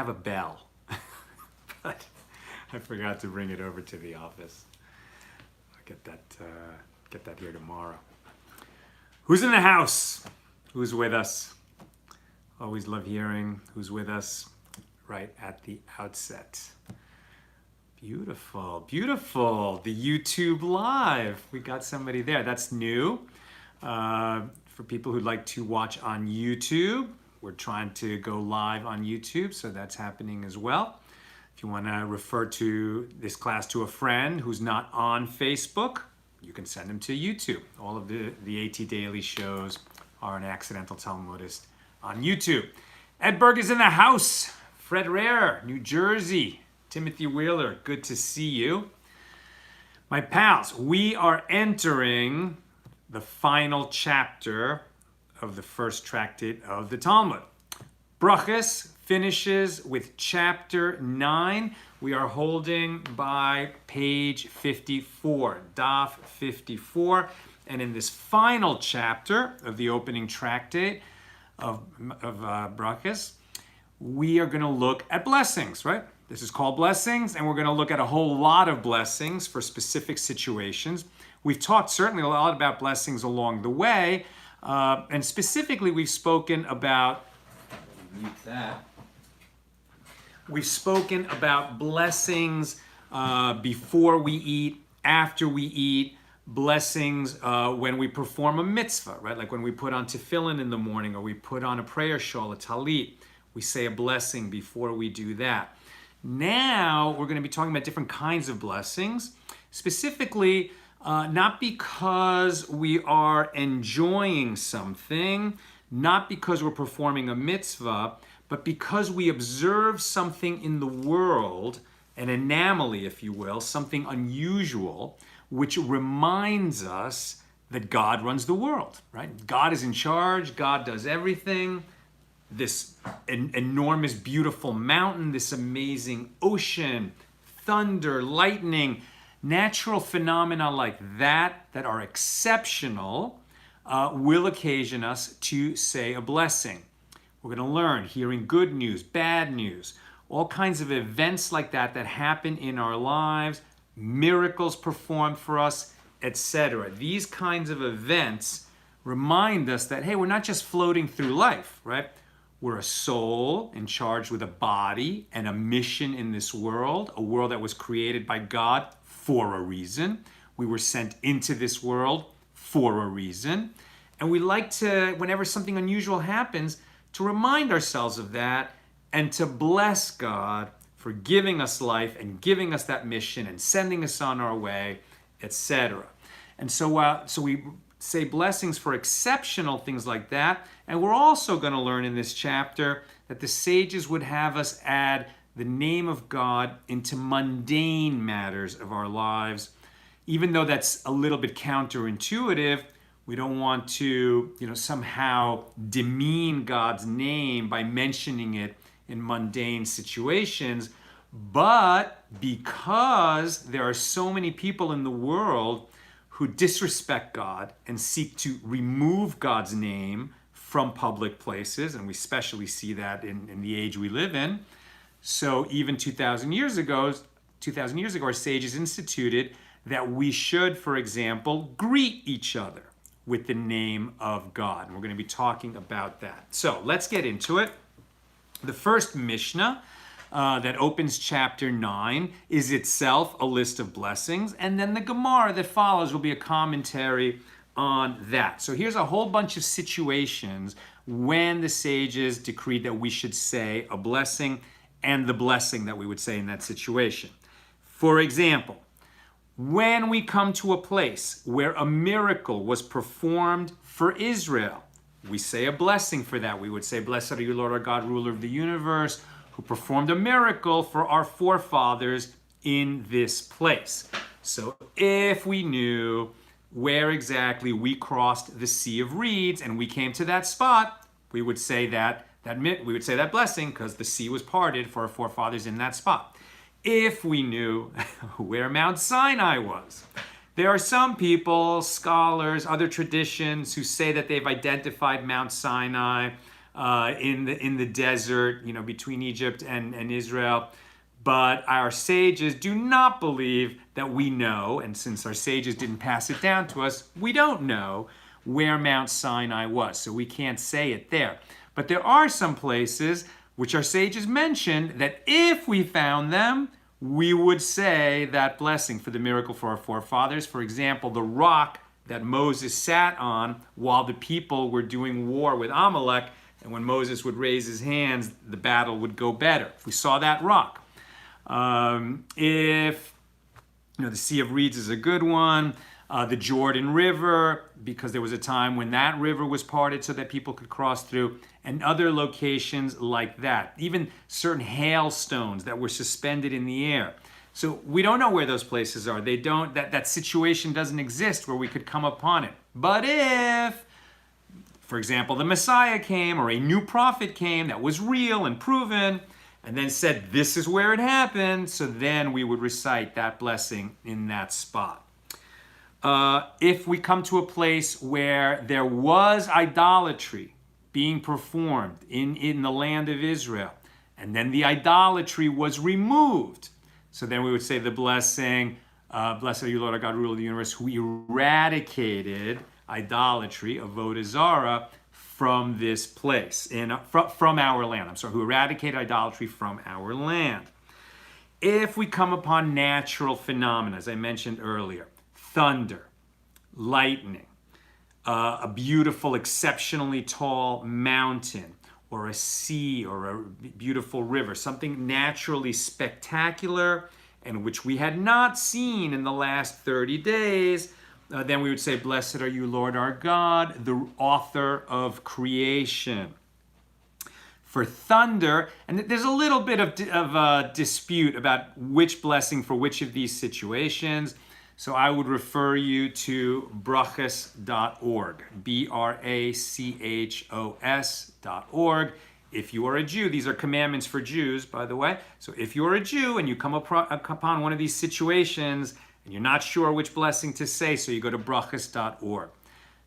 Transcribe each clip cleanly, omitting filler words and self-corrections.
have a bell, but I forgot to bring it over to the office. I'll get that here tomorrow. Who's in the house? Who's with us? Always love hearing who's with us right at the outset. Beautiful, beautiful. The YouTube Live. We got somebody there. That's new. For people who'd like to watch on YouTube, we're trying to go live on YouTube, so that's happening as well. If you want to refer to this class to a friend who's not on Facebook, you can send them to YouTube. All of the AT Daily shows are an Accidental Talmudist on YouTube. Ed Berg is in the house. Fred Rare, New Jersey. Timothy Wheeler, good to see you. My pals, we are entering the final chapter of the first tractate of the Talmud. Berachos finishes with chapter 9. We are holding by page 54, Daf 54. And in this final chapter of the opening tractate of Berachos, we are going to look at blessings, right? This is called blessings, and we're going to look at a whole lot of blessings for specific situations. We've talked certainly a lot about blessings along the way, and specifically we've spoken about, we've spoken about blessings before we eat, after we eat, blessings when we perform a mitzvah, right? Like when we put on tefillin in the morning, or we put on a prayer shawl, a talit, we say a blessing before we do that. Now we're going to be talking about different kinds of blessings, specifically not because we are enjoying something, not because we're performing a mitzvah, but because we observe something in the world, an anomaly, if you will, something unusual, which reminds us that God runs the world, right? God is in charge, God does everything. This enormous, beautiful mountain, this amazing ocean, thunder, lightning, natural phenomena like that are exceptional will occasion us to say a blessing. We're going to learn hearing good news, bad news, all kinds of events like that happen in our lives, miracles performed for us, etc. These kinds of events remind us that, hey, we're not just floating through life, right? We're a soul in charge with a body and a mission in this world, a world that was created by God for a reason. We were sent into this world for a reason. And we like to, whenever something unusual happens, to remind ourselves of that and to bless God for giving us life and giving us that mission and sending us on our way, etc. And so we say blessings for exceptional things like that. And we're also going to learn in this chapter that the sages would have us add the name of God into mundane matters of our lives. Even though that's a little bit counterintuitive, we don't want to, somehow demean God's name by mentioning it in mundane situations. But because there are so many people in the world who disrespect God and seek to remove God's name from public places, and we especially see that in the age we live in. So even 2,000 years ago, our sages instituted that we should, for example, greet each other with the name of God. And we're going to be talking about that. So let's get into it. The first Mishnah that opens chapter 9 is itself a list of blessings, and then the Gemara that follows will be a commentary on that. So here's a whole bunch of situations when the sages decreed that we should say a blessing and the blessing that we would say in that situation. For example, when we come to a place where a miracle was performed for Israel, we say a blessing for that. We would say, "Blessed are you, Lord our God, ruler of the universe, who performed a miracle for our forefathers in this place." So if we knew where exactly we crossed the Sea of Reeds and we came to that spot, we would say that blessing because the sea was parted for our forefathers in that spot. If we knew where Mount Sinai was, there are some people, scholars, other traditions who say that they've identified Mount Sinai in the desert, between Egypt and Israel. But our sages do not believe that we know, and since our sages didn't pass it down to us, we don't know where Mount Sinai was, so we can't say it there. But there are some places which our sages mentioned that if we found them, we would say that blessing for the miracle for our forefathers. For example, the rock that Moses sat on while the people were doing war with Amalek, and when Moses would raise his hands, the battle would go better. If we saw that rock. If the Sea of Reeds is a good one, the Jordan River, because there was a time when that river was parted so that people could cross through, and other locations like that. Even certain hailstones that were suspended in the air. So we don't know where those places are. They don't. That situation doesn't exist where we could come upon it. But if, for example, the Messiah came or a new prophet came that was real and proven, and then said, this is where it happened, so then we would recite that blessing in that spot. If we come to a place where there was idolatry being performed in the land of Israel, and then the idolatry was removed, so then we would say the blessing, blessed are you, Lord our God, ruler of the universe, who eradicated idolatry, avodah zarah, from this place, from our land. Who eradicated idolatry from our land. If we come upon natural phenomena, as I mentioned earlier, thunder, lightning, a beautiful, exceptionally tall mountain, or a sea, or a beautiful river, something naturally spectacular and which we had not seen in the last 30 days, then we would say, blessed are you, Lord our God, the author of creation. For thunder, and there's a little bit of a dispute about which blessing for which of these situations. So I would refer you to Berachos.org, Brachos.org. If you are a Jew, these are commandments for Jews, by the way. So if you're a Jew and you come upon one of these situations, and you're not sure which blessing to say, so you go to Berachos.org.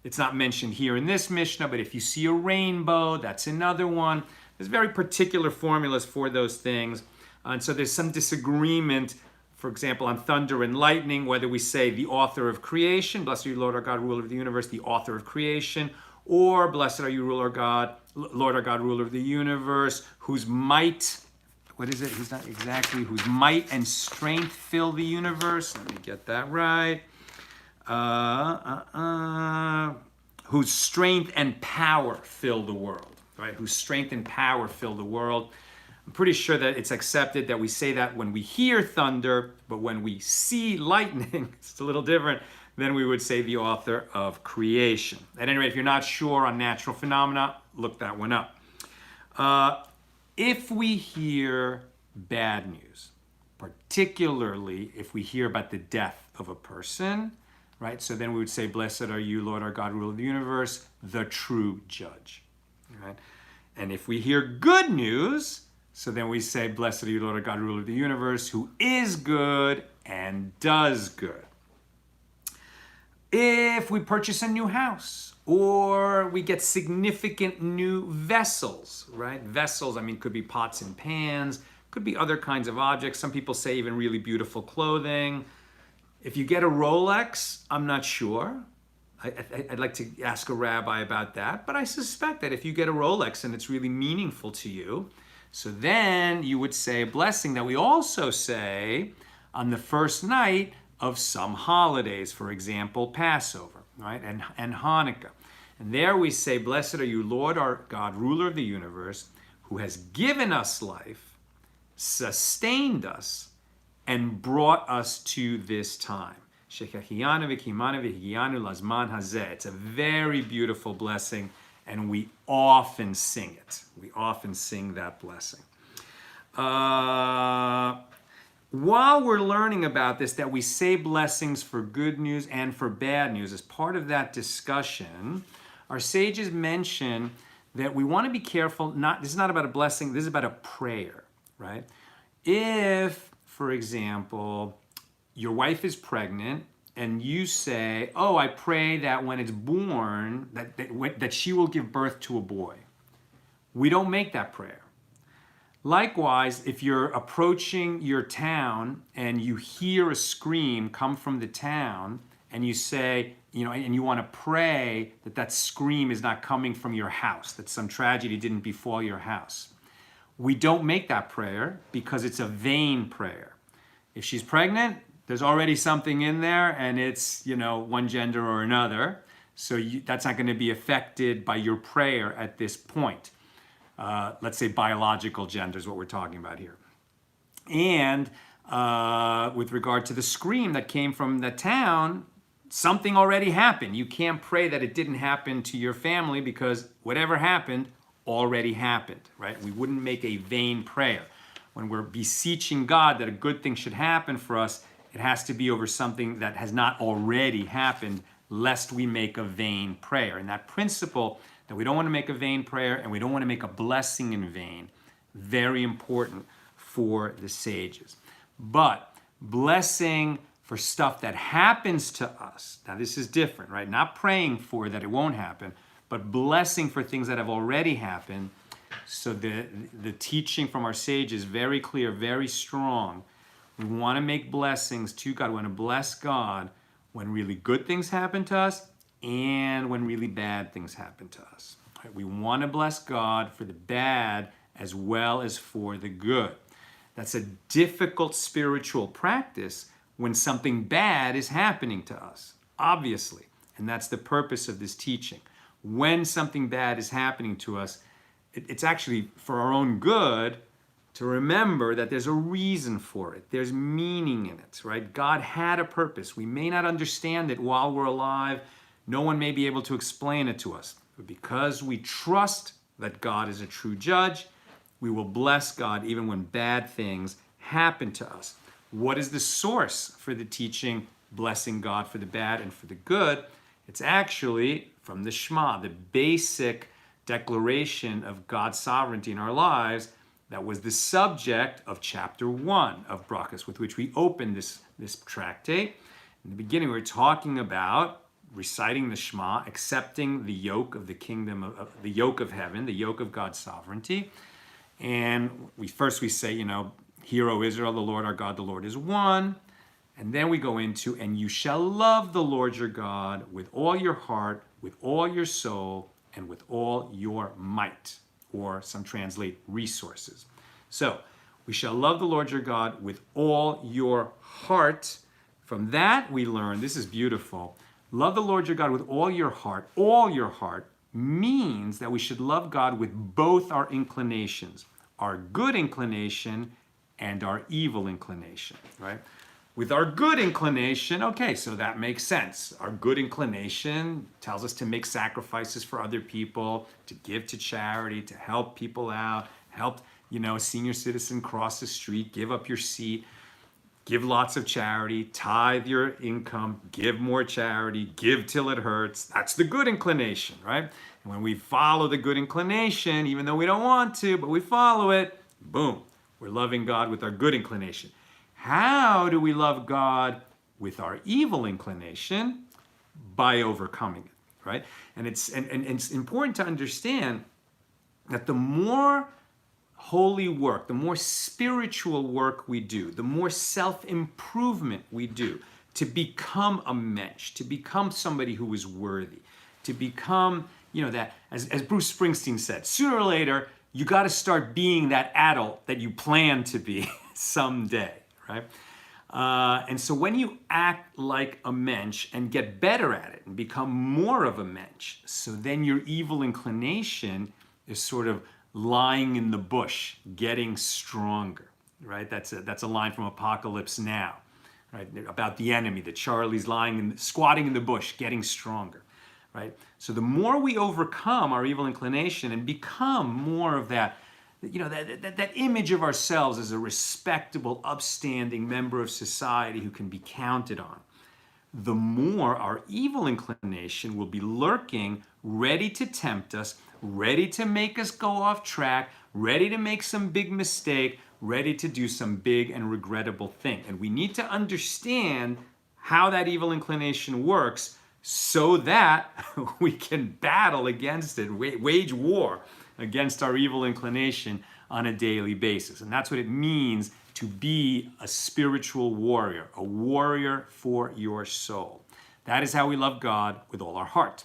It's not mentioned here in this Mishnah, but if you see a rainbow, that's another one. There's very particular formulas for those things. And so there's some disagreement, for example, on thunder and lightning, whether we say the author of creation, blessed are you, Lord our God, ruler of the universe, the author of creation, or blessed are you, Lord our God, ruler of the universe, whose might, whose might and strength fill the universe. Let me get that right. Whose strength and power fill the world, right? Whose strength and power fill the world. I'm pretty sure that it's accepted that we say that when we hear thunder, but when we see lightning, it's a little different. Then we would say the author of creation. At any rate, if you're not sure on natural phenomena, look that one up. If we hear bad news, particularly if we hear about the death of a person, right? So then we would say, blessed are you, Lord our God, ruler of the universe, the true judge, right? And if we hear good news, so then we say, blessed are you, Lord our God, ruler of the universe, who is good and does good. If we purchase a new house, or we get significant new vessels, right? Vessels, could be pots and pans, could be other kinds of objects. Some people say even really beautiful clothing. If you get a Rolex, I'm not sure. I'd like to ask a rabbi about that, but I suspect that if you get a Rolex and it's really meaningful to you, so then you would say a blessing that we also say on the first night of some holidays, for example, Passover, right, and Hanukkah. And there we say, blessed are you, Lord our God, ruler of the universe, who has given us life, sustained us, and brought us to this time. It's a very beautiful blessing, and we often sing it. We often sing that blessing. While we're learning about this, that we say blessings for good news and for bad news, as part of that discussion, our sages mention that we want to be careful. This is not about a blessing, this is about a prayer, right? If, for example, your wife is pregnant and you say, oh, I pray that when it's born, that she will give birth to a boy. We don't make that prayer. Likewise, if you're approaching your town and you hear a scream come from the town and you say, and you want to pray that that scream is not coming from your house, that some tragedy didn't befall your house. We don't make that prayer because it's a vain prayer. If she's pregnant, there's already something in there and it's, one gender or another. So that's not going to be affected by your prayer at this point. Let's say biological gender is what we're talking about here. And with regard to the scream that came from the town, something already happened. You can't pray that it didn't happen to your family because whatever happened already happened, right? We wouldn't make a vain prayer. When we're beseeching God that a good thing should happen for us, it has to be over something that has not already happened, lest we make a vain prayer. And that principle that we don't want to make a vain prayer and we don't want to make a blessing in vain, very important for the sages. But blessing for stuff that happens to us, now this is different, right? Not praying for that it won't happen, but blessing for things that have already happened. So the teaching from our sages is very clear, very strong. We want to make blessings to God. We want to bless God when really good things happen to us and when really bad things happen to us. Right? We want to bless God for the bad as well as for the good. That's a difficult spiritual practice when something bad is happening to us, obviously. And that's the purpose of this teaching. When something bad is happening to us, it's actually for our own good to remember that there's a reason for it. There's meaning in it, right? God had a purpose. We may not understand it while we're alive. No one may be able to explain it to us. But because we trust that God is a true judge, we will bless God even when bad things happen to us. What is the source for the teaching, blessing God for the bad and for the good? It's actually from the Shema, the basic declaration of God's sovereignty in our lives. That was the subject of chapter 1 of Berachos, with which we opened this tractate. In the beginning, we were talking about reciting the Shema, accepting the yoke of the kingdom, of the yoke of heaven, the yoke of God's sovereignty. And we say, Hear, O Israel, the Lord our God, the Lord is one. And then we go into, and you shall love the Lord your God with all your heart, with all your soul, and with all your might. Or some translate resources. So, we shall love the Lord your God with all your heart. From that we learn, this is beautiful, love the Lord your God with all your heart. All your heart means that we should love God with both our inclinations, our good inclination and our evil inclination, right? With our good inclination, okay, so that makes sense. Our good inclination tells us to make sacrifices for other people, to give to charity, to help people out, help, a senior citizen cross the street, give up your seat, give lots of charity, tithe your income, give more charity, give till it hurts. That's the good inclination, right? And when we follow the good inclination, even though we don't want to, but we follow it, boom, we're loving God with our good inclination. How do we love God with our evil inclination? By overcoming it, right? And it's important to understand that the more holy work, the more spiritual work we do, the more self-improvement we do to become a mensch, to become somebody who is worthy, to become, that, as Bruce Springsteen said, sooner or later, you got to start being that adult that you plan to be someday. Right? And so when you act like a mensch and get better at it and become more of a mensch, so then your evil inclination is sort of lying in the bush, getting stronger, right? That's a line from Apocalypse Now, right? About the enemy, that Charlie's squatting in the bush, getting stronger, right? So the more we overcome our evil inclination and become more of that, that image of ourselves as a respectable, upstanding member of society who can be counted on, the more our evil inclination will be lurking, ready to tempt us, ready to make us go off track, ready to make some big mistake, ready to do some big and regrettable thing. And we need to understand how that evil inclination works so that we can battle against it, wage war against our evil inclination on a daily basis. And that's what it means to be a spiritual warrior, a warrior for your soul. That is how we love God, with all our heart.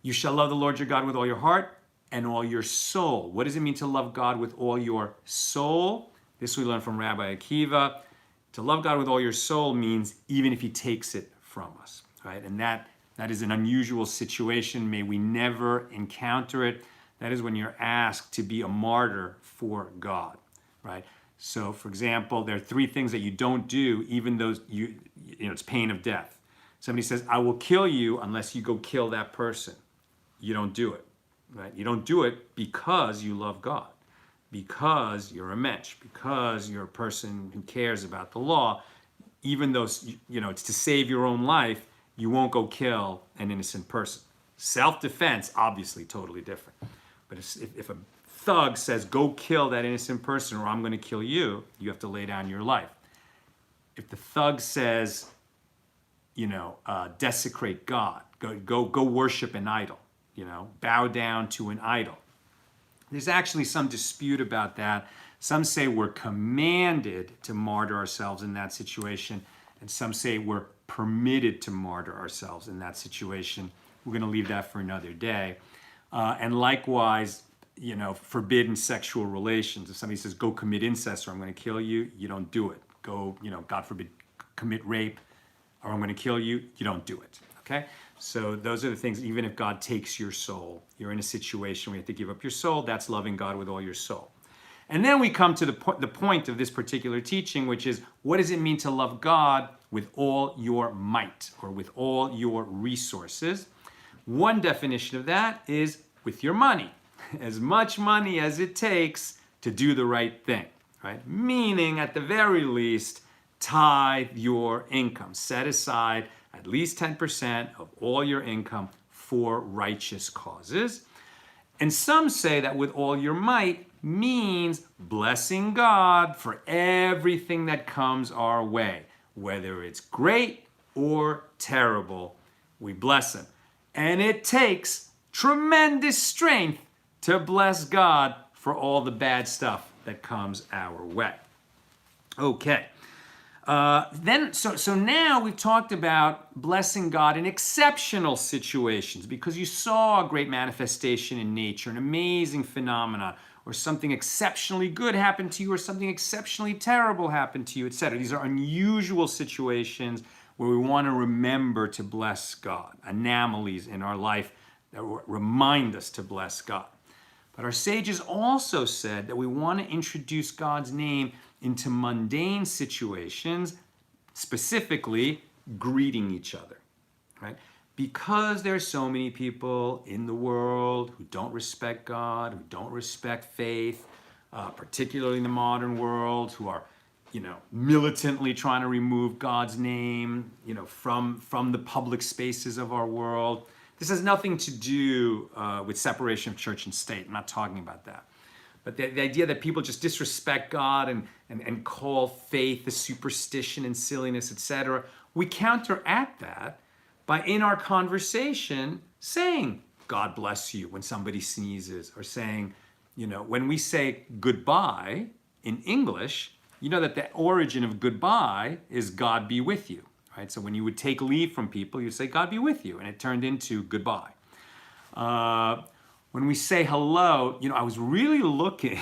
You shall love the Lord your God with all your heart and all your soul. What does it mean to love God with all your soul? This we learn from Rabbi Akiva. To love God with all your soul means even if he takes it from us, right? And that is an unusual situation. May we never encounter it. That is when you're asked to be a martyr for God, right? So, for example, there are 3 things that you don't do, even though it's pain of death. Somebody says, I will kill you unless you go kill that person. You don't do it, right? You don't do it because you love God, because you're a mensch, because you're a person who cares about the law. Even though, it's to save your own life, you won't go kill an innocent person. Self-defense, obviously, totally different. But if a thug says, go kill that innocent person or I'm going to kill you, you have to lay down your life. If the thug says, desecrate God, go worship an idol, bow down to an idol. There's actually some dispute about that. Some say we're commanded to martyr ourselves in that situation, and some say we're permitted to martyr ourselves in that situation. We're going to leave that for another day. And likewise, forbidden sexual relations. If somebody says, go commit incest or I'm going to kill you, you don't do it. Go, God forbid, commit rape or I'm going to kill you, you don't do it. Okay? So those are the things, even if God takes your soul, you're in a situation where you have to give up your soul, that's loving God with all your soul. And then we come to the point of this particular teaching, which is, what does it mean to love God with all your might or with all your resources? One definition of that is with your money. As much money as it takes to do the right thing, right? Meaning, at the very least, tithe your income. Set aside at least 10% of all your income for righteous causes. And some say that with all your might means blessing God for everything that comes our way. Whether it's great or terrible, we bless him. And it takes tremendous strength to bless God for all the bad stuff that comes our way. Okay. So now we've talked about blessing God in exceptional situations, because you saw a great manifestation in nature, an amazing phenomenon, or something exceptionally good happened to you, or something exceptionally terrible happened to you, etc. These are unusual situations where we want to remember to bless God, anomalies in our life that remind us to bless God. But our sages also said that we want to introduce God's name into mundane situations, specifically greeting each other, right? Because there are so many people in the world who don't respect God, who don't respect faith, particularly in the modern world, who are, militantly trying to remove God's name, from the public spaces of our world. This has nothing to do with separation of church and state. I'm not talking about that. But the idea that people just disrespect God and call faith a superstition and silliness, etc., we counteract that by, in our conversation, saying, God bless you, when somebody sneezes, or saying, when we say goodbye in English, that the origin of goodbye is God be with you, right? So when you would take leave from people, you say, God be with you, and it turned into goodbye. When we say hello, I was really looking,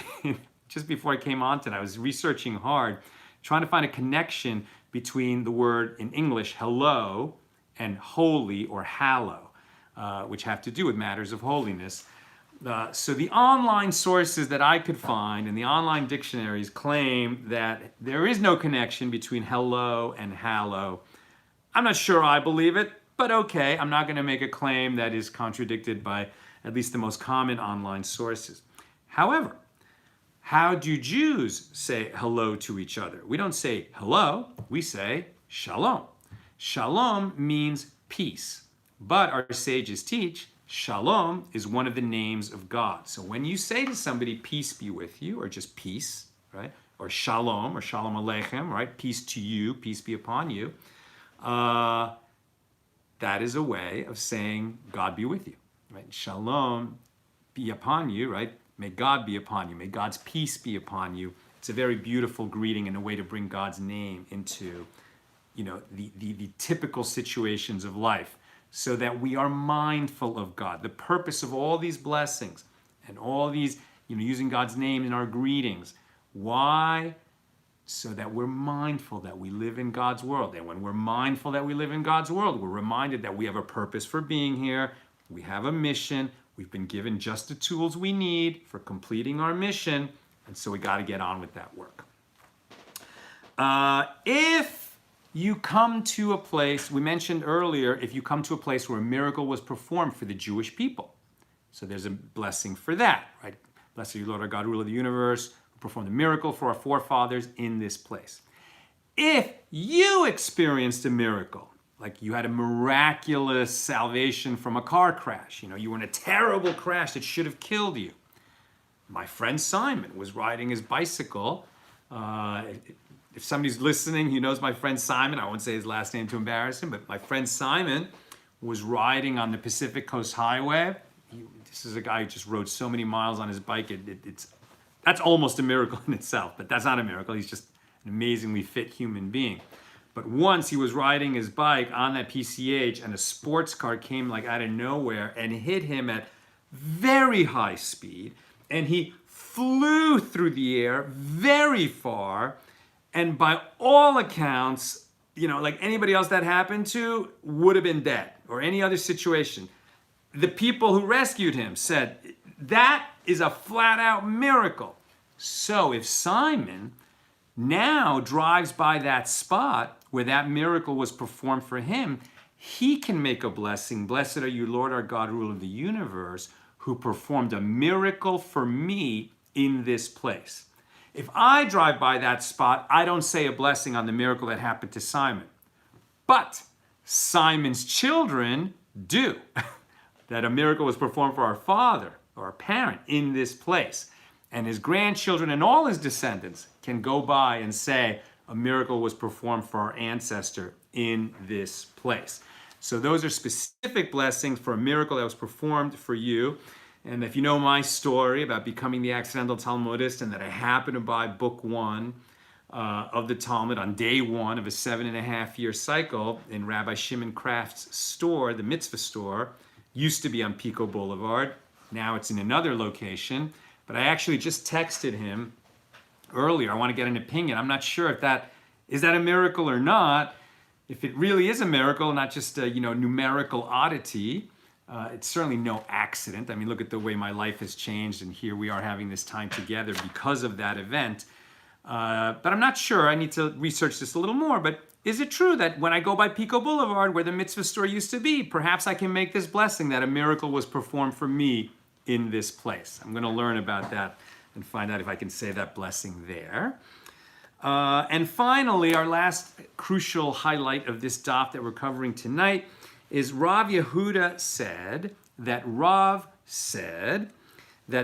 just before I came on today, I was researching hard, trying to find a connection between the word in English, hello, and holy or hallow, which have to do with matters of holiness. So the online sources that I could find and the online dictionaries claim that there is no connection between hello and hallow. I'm not sure I believe it, but okay, I'm not going to make a claim that is contradicted by at least the most common online sources. However, how do Jews say hello to each other? We don't say hello, we say shalom. Shalom means peace, but our sages teach shalom is one of the names of God. So when you say to somebody, peace be with you, or just peace, right? Or shalom aleichem, right? Peace to you, peace be upon you. That is a way of saying God be with you, right? Shalom be upon you, right? May God be upon you. May God's peace be upon you. It's a very beautiful greeting and a way to bring God's name into, the typical situations of life, so that we are mindful of God. The purpose of all these blessings and all these, using God's name in our greetings. Why? So that we're mindful that we live in God's world. And when we're mindful that we live in God's world, we're reminded that we have a purpose for being here. We have a mission. We've been given just the tools we need for completing our mission. And so we got to get on with that work. If you come to a place, we mentioned earlier, if you come to a place where a miracle was performed for the Jewish people. So there's a blessing for that, right? Blessed are you, Lord our God, ruler of the universe, who performed a miracle for our forefathers in this place. If you experienced a miracle, like you had a miraculous salvation from a car crash, you were in a terrible crash that should have killed you. My friend Simon was riding his bicycle. If somebody's listening, he knows my friend Simon. I won't say his last name to embarrass him, but my friend Simon was riding on the Pacific Coast Highway. This is a guy who just rode so many miles on his bike. That's almost a miracle in itself, but that's not a miracle. He's just an amazingly fit human being. But once he was riding his bike on that PCH and a sports car came like out of nowhere and hit him at very high speed, and he flew through the air very far, and by all accounts, like anybody else that happened to would have been dead, or any other situation. The people who rescued him said, that is a flat out miracle. So if Simon now drives by that spot where that miracle was performed for him, he can make a blessing. Blessed are you, Lord our God, ruler of the universe, who performed a miracle for me in this place. If I drive by that spot, I don't say a blessing on the miracle that happened to Simon. But Simon's children do. That a miracle was performed for our father or our parent in this place. And his grandchildren and all his descendants can go by and say a miracle was performed for our ancestor in this place. So those are specific blessings for a miracle that was performed for you. And if you know my story about becoming the accidental Talmudist, and that I happened to buy book 1 of the Talmud on day 1 of a 7.5-year cycle in Rabbi Shimon Kraft's store, the mitzvah store, used to be on Pico Boulevard. Now it's in another location. But I actually just texted him earlier. I want to get an opinion. I'm not sure if that is a miracle or not. If it really is a miracle, not just a numerical oddity, it's certainly no accident. I mean, look at the way my life has changed, and here we are having this time together because of that event. But I'm not sure. I need to research this a little more. But is it true that when I go by Pico Boulevard, where the mitzvah store used to be, perhaps I can make this blessing that a miracle was performed for me in this place? I'm going to learn about that and find out if I can say that blessing there. And finally, our last crucial highlight of this daf that we're covering tonight is Rav Yehuda said that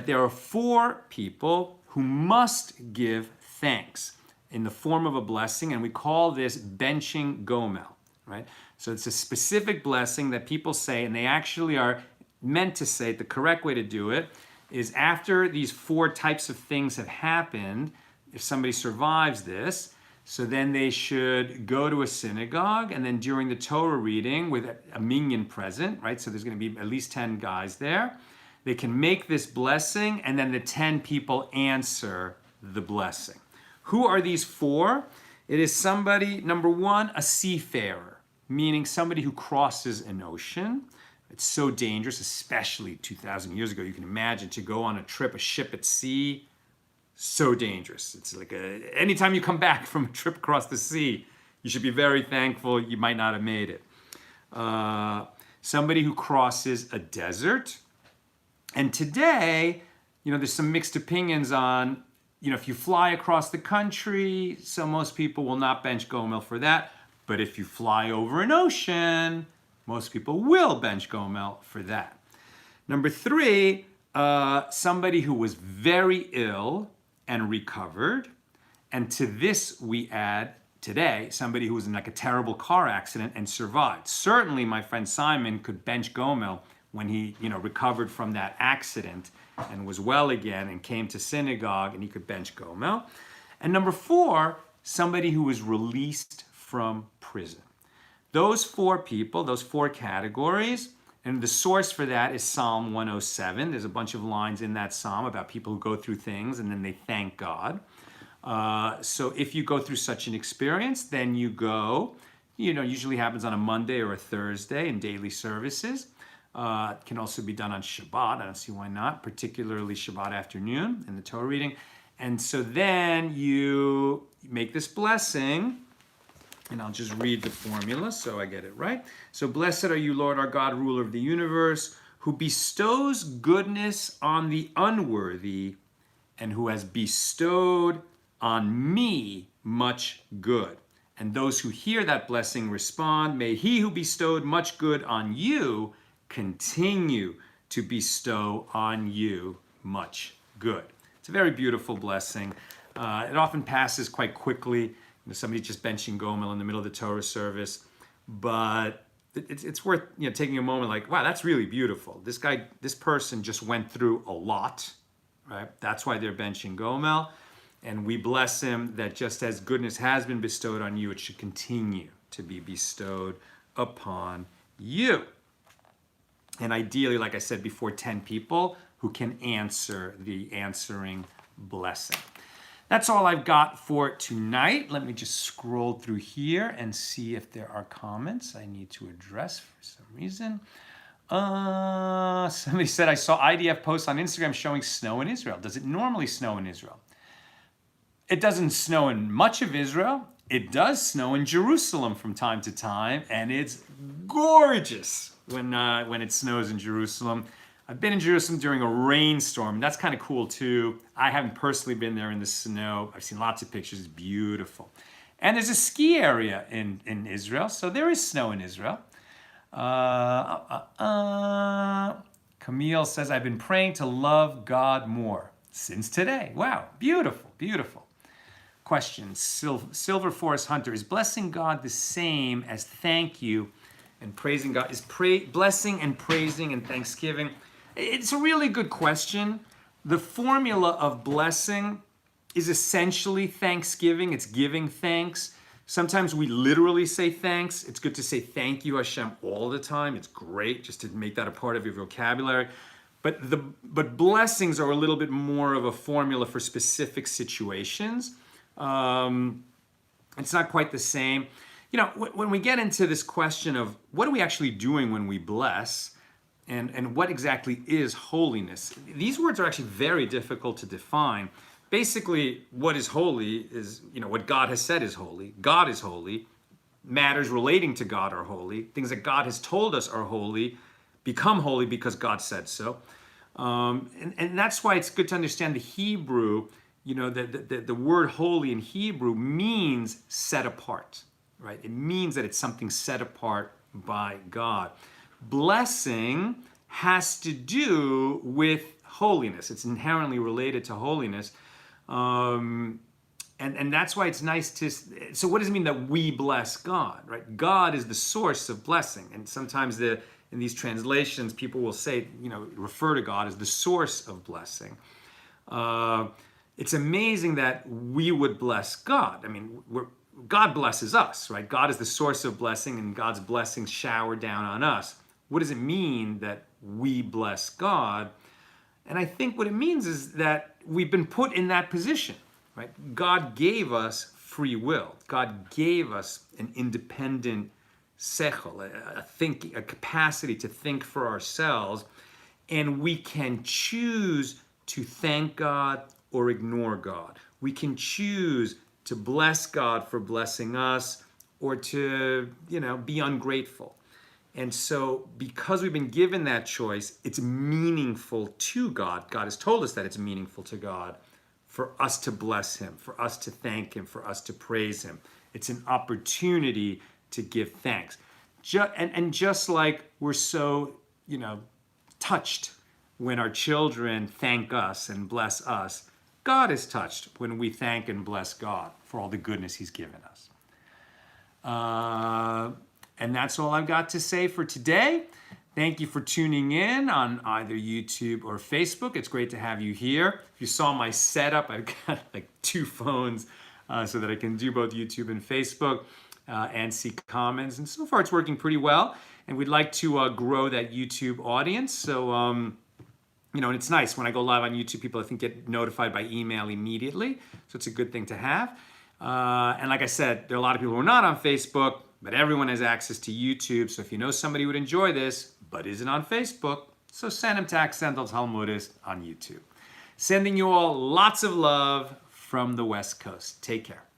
there are 4 people who must give thanks in the form of a blessing, and we call this benching gomel, right? So it's a specific blessing that people say, and they actually are meant to say, the correct way to do it is after these 4 types of things have happened, if somebody survives this, so then they should go to a synagogue, and then during the Torah reading with a minyan present, right? So there's going to be at least 10 guys there. They can make this blessing, and then the 10 people answer the blessing. Who are these 4? It is somebody, number 1, a seafarer, meaning somebody who crosses an ocean. It's so dangerous, especially 2,000 years ago. You can imagine to go on a trip, a ship at sea, so dangerous. It's like anytime you come back from a trip across the sea, you should be very thankful you might not have made it. Somebody who crosses a desert. And today, there's some mixed opinions on, if you fly across the country, so most people will not bench gomel for that. But if you fly over an ocean, most people will bench gomel for that. Number 3, somebody who was very ill and recovered. And to this we add today, somebody who was in like a terrible car accident and survived. Certainly my friend Simon could bench gomel when he, recovered from that accident and was well again and came to synagogue and he could bench Gomel. And number 4, somebody who was released from prison. Those 4 people, those 4 categories, and the source for that is Psalm 107. There's a bunch of lines in that psalm about people who go through things and then they thank God. So if you go through such an experience, then you go, usually happens on a Monday or a Thursday in daily services. It can also be done on Shabbat. I don't see why not, particularly Shabbat afternoon in the Torah reading. And so then you make this blessing, and I'll just read the formula so I get it right. So blessed are you, Lord our God, ruler of the universe, who bestows goodness on the unworthy and who has bestowed on me much good. And those who hear that blessing respond, may he who bestowed much good on you continue to bestow on you much good. It's a very beautiful blessing. It often passes quite quickly. Somebody just benching Gomel in the middle of the Torah service, but it's worth taking a moment like, wow, that's really beautiful. This person just went through a lot, right? That's why they're benching Gomel. And we bless him that just as goodness has been bestowed on you, it should continue to be bestowed upon you. And ideally, like I said before, 10 people who can answer the answering blessing. That's all I've got for tonight. Let me just scroll through here and see if there are comments I need to address for some reason. Somebody said, I saw IDF posts on Instagram showing snow in Israel. Does it normally snow in Israel? It doesn't snow in much of Israel. It does snow in Jerusalem from time to time, and it's gorgeous when it snows in Jerusalem. I've been in Jerusalem during a rainstorm. That's kind of cool too. I haven't personally been there in the snow. I've seen lots of pictures. It's beautiful. And there's a ski area in Israel, so there is snow in Israel. Camille says, I've been praying to love God more since today. Wow, beautiful, beautiful. Question, Silver Forest Hunter, is blessing God the same as thank you and praising God? Is blessing and praising and thanksgiving? It's a really good question. The formula of blessing is essentially thanksgiving. It's giving thanks. Sometimes we literally say thanks. It's good to say thank you, Hashem, all the time. It's great just to make that a part of your vocabulary. But blessings are a little bit more of a formula for specific situations. It's not quite the same. When we get into this question of what are we actually doing when we bless, and what exactly is holiness, these words are actually very difficult to define. Basically, what is holy is, what God has said is holy. God is holy. Matters relating to God are holy. Things that God has told us are holy become holy because God said so. And that's why it's good to understand the Hebrew. The word holy in Hebrew means set apart, right? It means that it's something set apart by God. Blessing has to do with holiness. It's inherently related to holiness. And that's why it's nice to, so what does it mean that we bless God, right? God is the source of blessing. And sometimes in these translations, people will say, refer to God as the source of blessing. It's amazing that we would bless God. I mean, God blesses us, right? God is the source of blessing, and God's blessings shower down on us. What does it mean that we bless God? And I think what it means is that we've been put in that position, right? God gave us free will. God gave us an independent sechel, a capacity to think for ourselves, and we can choose to thank God or ignore God. We can choose to bless God for blessing us or to, be ungrateful. And so because we've been given that choice, it's meaningful to God. God has told us that it's meaningful to God for us to bless him, for us to thank him, for us to praise him. It's an opportunity to give thanks. And just like we're so, touched when our children thank us and bless us, God is touched when we thank and bless God for all the goodness he's given us. And that's all I've got to say for today. Thank you for tuning in on either YouTube or Facebook. It's great to have you here. If you saw my setup, I've got like 2 phones so that I can do both YouTube and Facebook and see comments. And so far it's working pretty well. And we'd like to grow that YouTube audience. So, you know, and it's nice when I go live on YouTube, people I think get notified by email immediately. So it's a good thing to have. And like I said, there are a lot of people who are not on Facebook, but everyone has access to YouTube. So if you know somebody who would enjoy this, but isn't on Facebook, so send them to Untitled Talmud on YouTube. Sending you all lots of love from the West Coast. Take care.